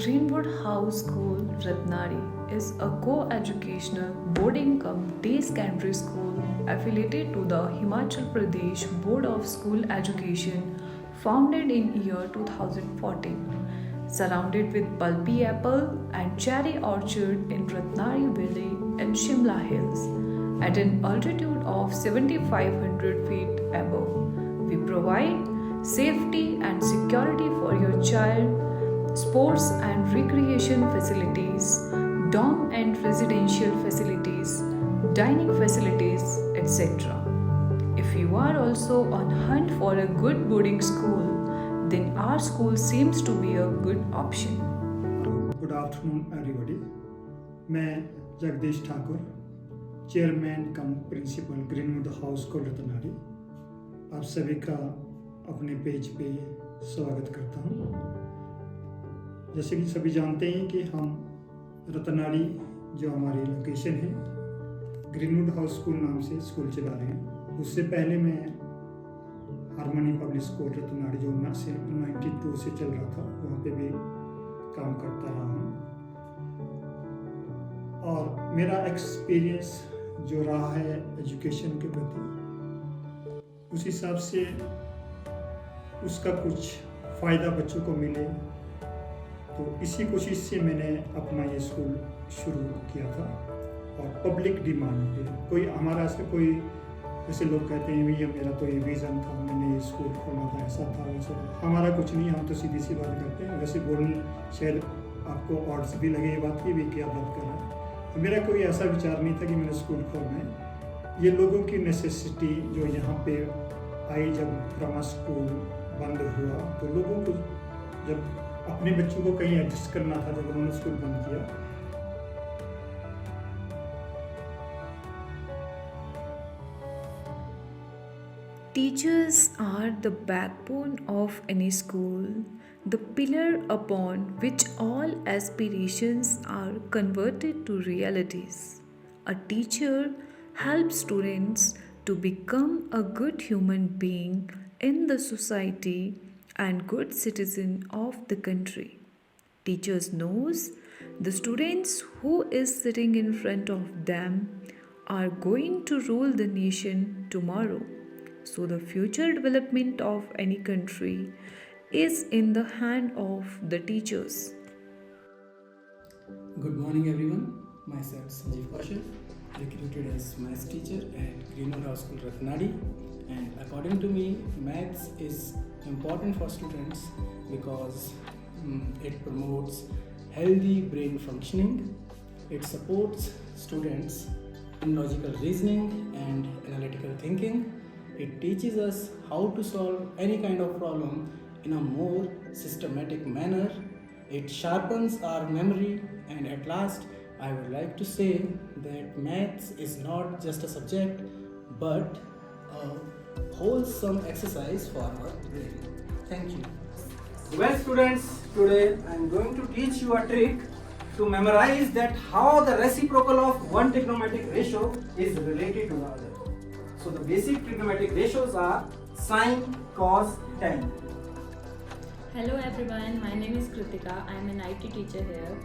Greenwood House School, Ratnari is a co-educational boarding-cum-day secondary school affiliated to the Himachal Pradesh Board of School Education, founded in year 2014. Surrounded with pulpy apple and cherry orchard in Ratnari village in Shimla Hills, at an altitude of 7,500 feet above. We provide safety and security for your child, sports and recreation facilities, dorm and residential facilities, dining facilities, etc. If you are also on hunt for a good boarding school, then our school seems to be a good option. Good afternoon everybody. मैं Jagdish Thakur, chairman cum principal Greenwood House School Ratanada, आप सभी का अपने page पे स्वागत करता हूँ। जैसे कि सभी जानते हैं कि हम रतनाड़ी जो हमारी लोकेशन है, ग्रीनवुड हाउस स्कूल नाम से स्कूल चला रहे हैं। उससे पहले मैं हारमोनी पब्लिक स्कूल रतनाड़ी जो 92 से चल रहा था, वहाँ पे भी काम करता रहा हूँ। और मेरा एक्सपीरियंस जो रहा है एजुकेशन के प्रति, उस हिसाब से उसका कुछ फ़ायदा बच्चों को मिले, तो इसी कोशिश से मैंने अपना ये स्कूल शुरू किया था। और पब्लिक डिमांड पे कोई हमारा ऐसा कोई, जैसे लोग कहते हैं भैया मेरा तो ये विज़न था, मैंने ये स्कूल खोला था, ऐसा था वैसा था, हमारा कुछ नहीं, हम तो सीधी सी बात करते हैं। वैसे बोलने शायद आपको ऑड्स भी लगे ये बात की भी क्या बात कर रहा है। मेरा कोई ऐसा विचार नहीं था कि मैंने स्कूल खोलना है। ये लोगों की नेसेसिटी जो यहाँ पे आई, जब ड्रामा स्कूल बंद हुआ तो लोगों को जब अपने बच्चों को कहीं एडजस्ट करना था, जब उन्होंने स्कूल बंद किया, Teachers are the backbone of any school, the pillar upon which all aspirations are converted to realities. A teacher helps students to become a good human being in the society and good citizen of the country. Teachers knows the students who is sitting in front of them are going to rule the nation tomorrow. So the future development of any country is in the hand of the teachers. Good morning everyone. Myself Sanjeev Kaushal, recruited as maths teacher at Greenwood House School Ratnadi, and according to me maths is important for students because it promotes healthy brain functioning. It supports students in logical reasoning and analytical thinking. It teaches us how to solve any kind of problem in a more systematic manner. It sharpens our memory, and at last I would like to say that maths is not just a subject but a wholesome exercise for our brain. Thank you. Well students, today I am going to teach you a trick to memorize that how the reciprocal of one trigonometric ratio is related to the other. So the basic trigonometric ratios are sine, cos, tan. Hello everyone, my name is Kritika. I am an IT teacher here.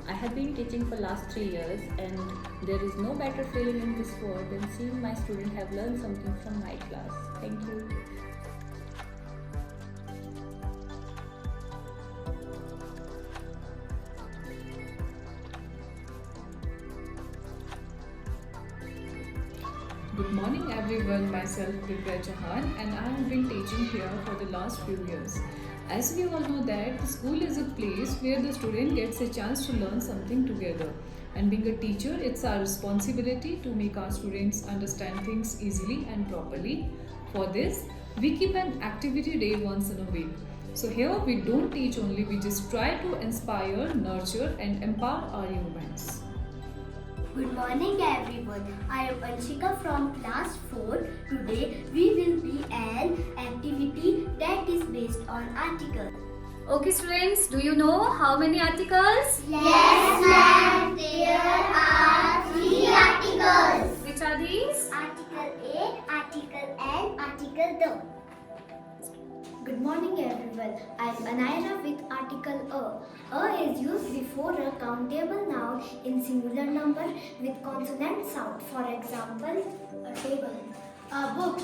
I have been teaching for last 3 years, and there is no better feeling in this world than seeing my students have learned something from my class. Thank you. Good morning everyone, myself Divya Jahan, and I have been teaching here for the last few years. As we all know that the school is a place where the student gets a chance to learn something together. And being a teacher, it's our responsibility to make our students understand things easily and properly. For this, we keep an activity day once in a week. So here we don't teach only, we just try to inspire, nurture and empower our young minds. Good morning everyone. I am Anshika from class 4. Today we will be an activity that is based on articles. Okay students, do you know how many articles? Yes ma'am, there are 3 articles. Which are these? Article A, Article N, Article the. Good Good morning everyone. I am Anaira with article A. A is used before a countable noun in singular number with consonant sound. For example, a table, a book,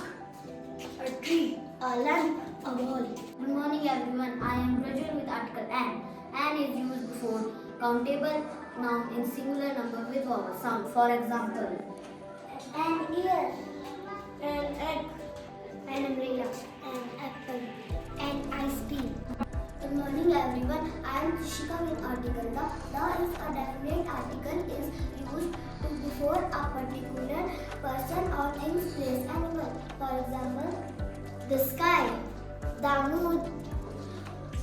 a tree, a lamp, a wall. Good morning everyone. I am Rajul with article An. An is used before countable noun in singular number with vowel sound. For example, an ear, an egg, an umbrella, an apple, an ice cream. Good morning everyone. I am Trishika with article The. The is a definite article is used to before a particular person or things, place, animal. For example, the sky, the moon,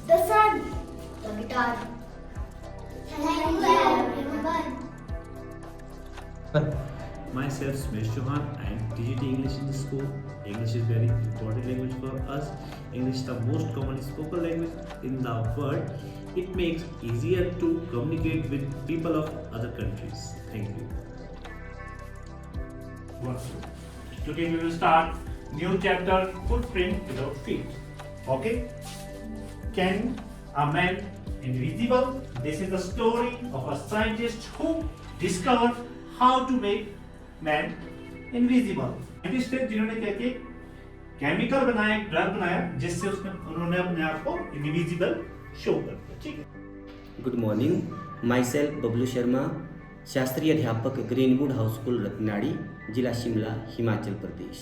the sun, the guitar. Thank you everyone. Myself, Smesh Chauhan. I am teaching English in the school. English is very important language for us. English is the most commonly spoken language in the world. It makes easier to communicate with people of other countries. Thank you. Today we will start new chapter, footprint without feet. Okay? Can a man invisible? This is the story of a scientist who discovered how to make man invisible. Scientist थे जिन्होंने क्या किया, chemical बनाया, एक drug बनाया जिससे उसने उन्होंने अपने आप को इनविजिबल शो कर दिया. ठीक है. Good morning. My self Bablu Sharma, शास्त्रीय अध्यापक ग्रीनवुड हाउस स्कूल रत्नाड़ी, जिला शिमला, हिमाचल प्रदेश.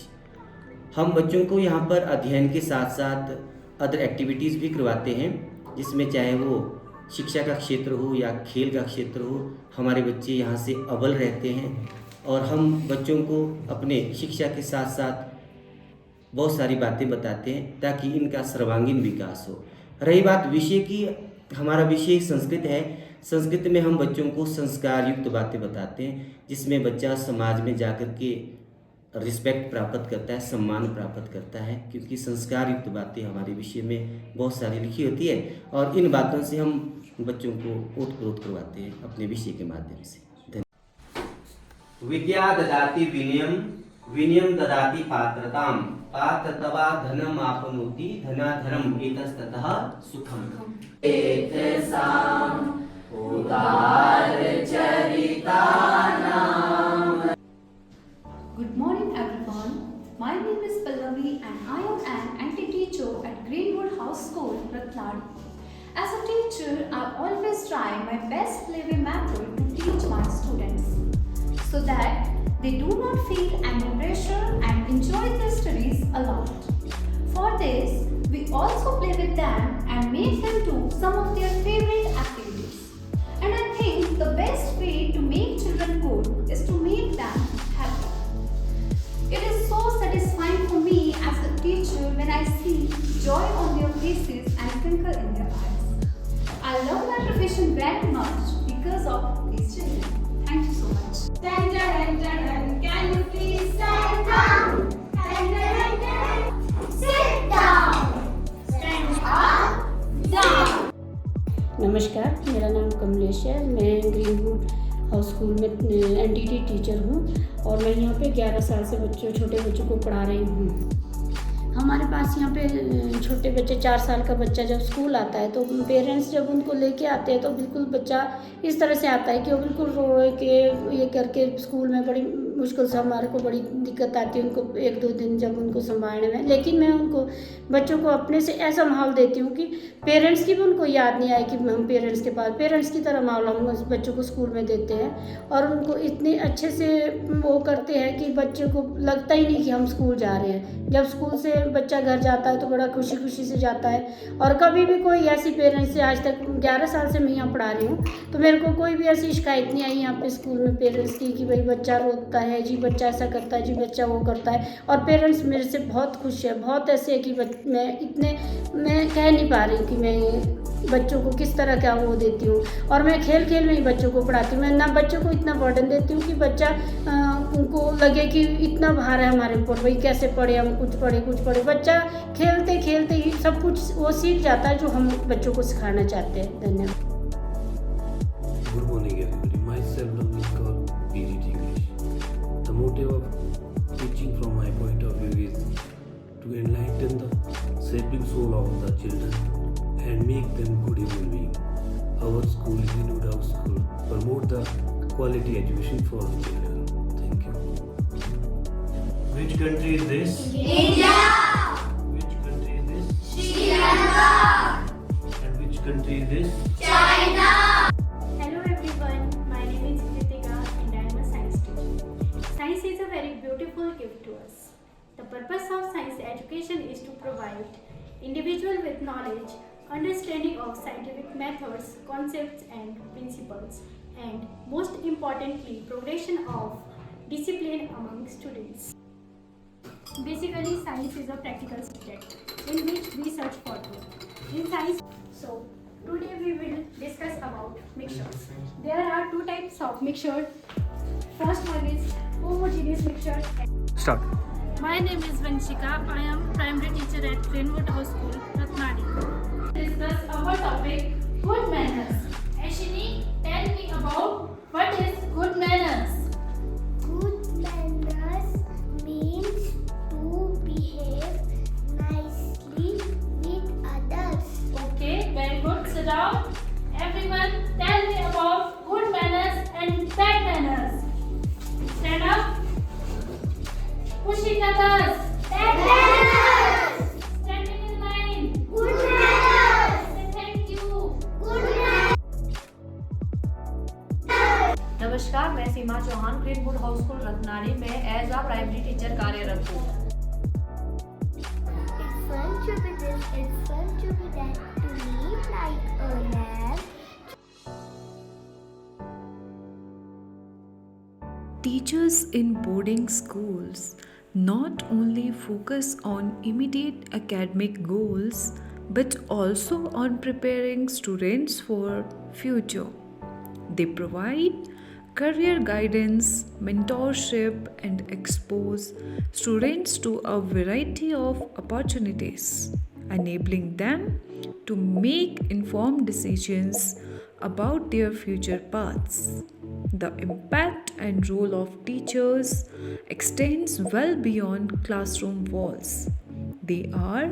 हम बच्चों को यहाँ पर अध्ययन के साथ साथ अदर एक्टिविटीज़ भी करवाते हैं, जिसमें चाहे वो शिक्षा का क्षेत्र हो या खेल का क्षेत्र हो. हमारे बच्चे यहाँ से अव्वल रहते हैं और हम बच्चों को अपने शिक्षा के साथ साथ बहुत सारी बातें बताते हैं ताकि इनका सर्वांगीण विकास हो. रही बात विषय की, हमारा विषय संस्कृत है. संस्कृत में हम बच्चों को संस्कार युक्त बातें बताते हैं, जिसमें बच्चा समाज में जाकर के रिस्पेक्ट प्राप्त करता है, सम्मान प्राप्त करता है, क्योंकि संस्कार युक्त बातें हमारे विषय में बहुत सारी लिखी होती है और इन बातों से हम बच्चों को ओतप्रोत करवाते हैं अपने विषय के माध्यम से. विद्या ददाति विनयम, विनयम ददाति पात्रताम, पात्रतवा धनम आपनोति, धनाधरम एतस्ततः सुखम. एतसाम उदार चरितानाम. Good morning everyone. My name is Pallavi and I am an NT teacher at Greenwood House School, Rathnadi. As a teacher, I always try my best flavor method to teach my students, so that they do not feel any pressure and enjoy their studies a lot. For this, we also play with them and make them do some of their favorite activities. And I think the best way to make children good is to make them happy. It is so satisfying for me as a teacher when I see joy on their faces and twinkle in their eyes. I love my profession very much because of these children. Thank you so much. Can you please stand down? Sit down. Stand up. Down. नमस्कार, मेरा नाम कमलेश है. मैं greenwood House school में entity teacher हूँ और मैं यहाँ पे 11 साल से छोटे बच्चों को पढ़ा रही हूँ. हमारे पास यहाँ पे छोटे बच्चे 4 साल का बच्चा जब स्कूल आता है तो पेरेंट्स जब उनको लेके आते हैं तो बिल्कुल बच्चा इस तरह से आता है कि वो बिल्कुल रो के ये करके स्कूल में बड़ी मुश्किल से हमारे को बड़ी दिक्कत आती है उनको 1-2 दिन जब उनको संभालने में. लेकिन मैं उनको बच्चों को अपने से ऐसा माहौल देती हूँ कि पेरेंट्स की भी उनको याद नहीं आए कि हम पेरेंट्स के पास पेरेंट्स की तरह माहौल हम उस बच्चों को स्कूल में देते हैं और उनको इतने अच्छे से वो करते हैं कि बच्चों को लगता ही नहीं कि हम स्कूल जा रहे हैं. जब स्कूल से बच्चा घर जाता है तो बड़ा खुशी खुशी से जाता है और कभी भी कोई ऐसी पेरेंट्स से, आज तक 11 साल से मैं यहाँ पढ़ा रही हूँ, तो मेरे को कोई भी ऐसी शिकायत नहीं आई यहाँ पे स्कूल में पेरेंट्स की कि भाई बच्चा रोता है जी, बच्चा ऐसा करता है जी, बच्चा वो करता है. और पेरेंट्स मेरे से बहुत खुश है, बहुत ऐसे है कि मैं कह नहीं पा रही कि मैं बच्चों को किस तरह का वो देती हूँ. और मैं खेल खेल में ही बच्चों को पढ़ाती हूँ. मैं ना बच्चों को इतना बर्डन देती हूँ कि बच्चा उनको लगे कि इतना भार है हमारे ऊपर, भाई कैसे पढ़े हम, कुछ पढ़े. बच्चा खेलते खेलते ही सब कुछ वो सीख जाता है जो हम बच्चों को सिखाना चाहते हैं. धन्यवाद. Good morning everybody. Myself Navneet Kaur, PGT English. The motive of teaching from my point of view is to enlighten the set developing soul of the children and make them good human beings. Our school, Greenwood House School, promote the quality education for the children. Thank you. Which country is this? India! Which country is this? Sri Lanka! And which country is this? China! Hello everyone, my name is Kritika and I am a science teacher. Science is a very beautiful gift to us. The purpose of science education is to provide individual with knowledge, understanding of scientific methods, concepts and principles, and most importantly, progression of discipline among students. Basically, science is a practical subject in which we search for truth. In science, so today we will discuss about mixtures. There are two types of mixture. First one is homogeneous mixture. Start. My name is Vanshika. I am primary teacher at Greenwood House School, Ratnadi. Discuss our topic, good manners. Ashini, tell me about what is good manners. Good manners means to behave nicely with others. Okay, very good. Sit down. Everyone, tell me about good manners and bad manners. Stand up. Pushing others. Bad manners! Standing in line. Good manners! Say thank you. Good manners! नमस्कार, मैं सीमा Chauhan greenwood House school रत्नाड़ी में as a primary teacher कार्यरत हूँ। It's fun to be this, it's fun to be that, to live like a lamb. Teachers in boarding schools not only focus on immediate academic goals but also on preparing students for future. They provide career guidance, mentorship and expose students to a variety of opportunities, enabling them to make informed decisions about their future paths. The impact and role of teachers extends well beyond classroom walls. They are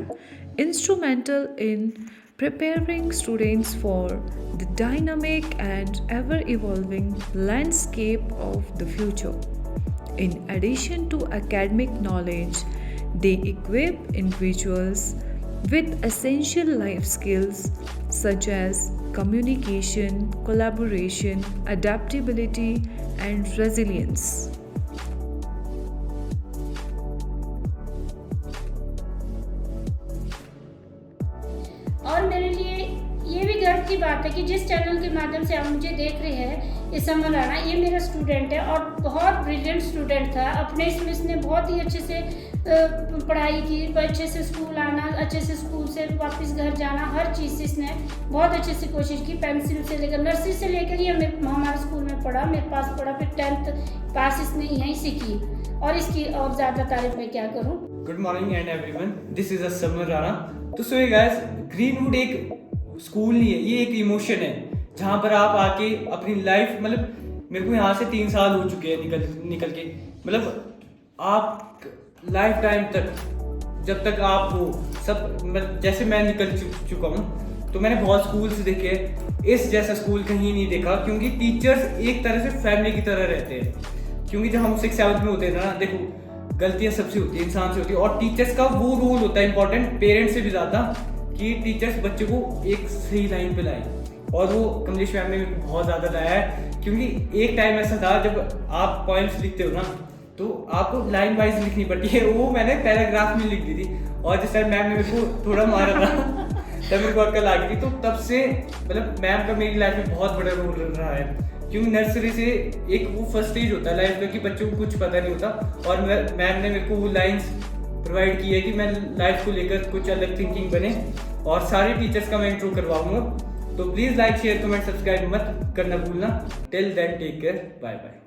instrumental in preparing students for the dynamic and ever-evolving landscape of the future. In addition to academic knowledge, they equip individuals with essential life skills such as communication, collaboration, adaptability, and resilience. और मेरे लिए ये भी गर्व की बात है कि जिस चैनल के माध्यम से आप मुझे देख रहे हैं, ये समर राणा, ये मेरा स्टूडेंट है और बहुत ब्रिलियंट स्टूडेंट था। अपने इसमें इसने बहुत ही अच्छे से पढ़ाई की, अच्छे से स्कूल आना, अच्छे से स्कूल से वापस घर जाना, हर चीज़ से इसने बहुत अच्छे से कोशिश की। पेंसिल से लेकर नर्सरी से लेकर ये हमारे स्कूल में पढ़ा, मेरे पास पढ़ा, फिर 10th पास इसने यहीं से की और इसकी और ज़्यादा तारीफ मैं क्या करूँ। Good morning and everyone, this is summer Rana. तो सो गाइस, ग्रीनवुड एक स्कूल नहीं है, ये एक इमोशन है जहाँ पर आप आके अपनी लाइफ, मतलब मेरे को यहाँ से 3 साल हो चुके हैं निकल के, मतलब आप लाइफ टाइम तक जब तक आप हो सब, जैसे मैं निकल चुका हूँ तो मैंने बहुत स्कूल्स देखे, इस जैसा स्कूल कहीं नहीं देखा, क्योंकि टीचर्स एक तरह से फैमिली की तरह रहते हैं। क्योंकि जब हम 6th 7th में होते हैं ना, देखो गलतियाँ सबसे होती है, इंसान से होती है, और टीचर्स का वो रोल होता है इंपॉर्टेंट, पेरेंट्स से भी ज़्यादा, कि टीचर्स बच्चे को एक सही लाइन पे लाएं। और वो कमलेश मैम ने बहुत ज़्यादा लाया है, क्योंकि एक टाइम ऐसा था जब आप पॉइंट्स लिखते हो ना तो आपको लाइन वाइज लिखनी पड़ती है, वो मैंने पैराग्राफ में लिख दी थी, और जिस टाइम मैम ने मेरे को थोड़ा मारा था तब मेरे को अक्ल आ गई थी। तो तब से मतलब मैम का मेरी लाइफ में बहुत बड़ा रोल रहा है, क्योंकि नर्सरी से एक वो फर्स्ट स्टेज होता है लाइफ में कि बच्चों को कुछ पता नहीं होता, और मैम ने मेरे को वो लाइन्स प्रोवाइड की है कि मैं लाइफ को लेकर कुछ अलग थिंकिंग बने, और सारे टीचर्स का मैं इंट्रो करवाऊंगा। तो please like share comment subscribe मत करना भूलना। Till then take care, bye bye.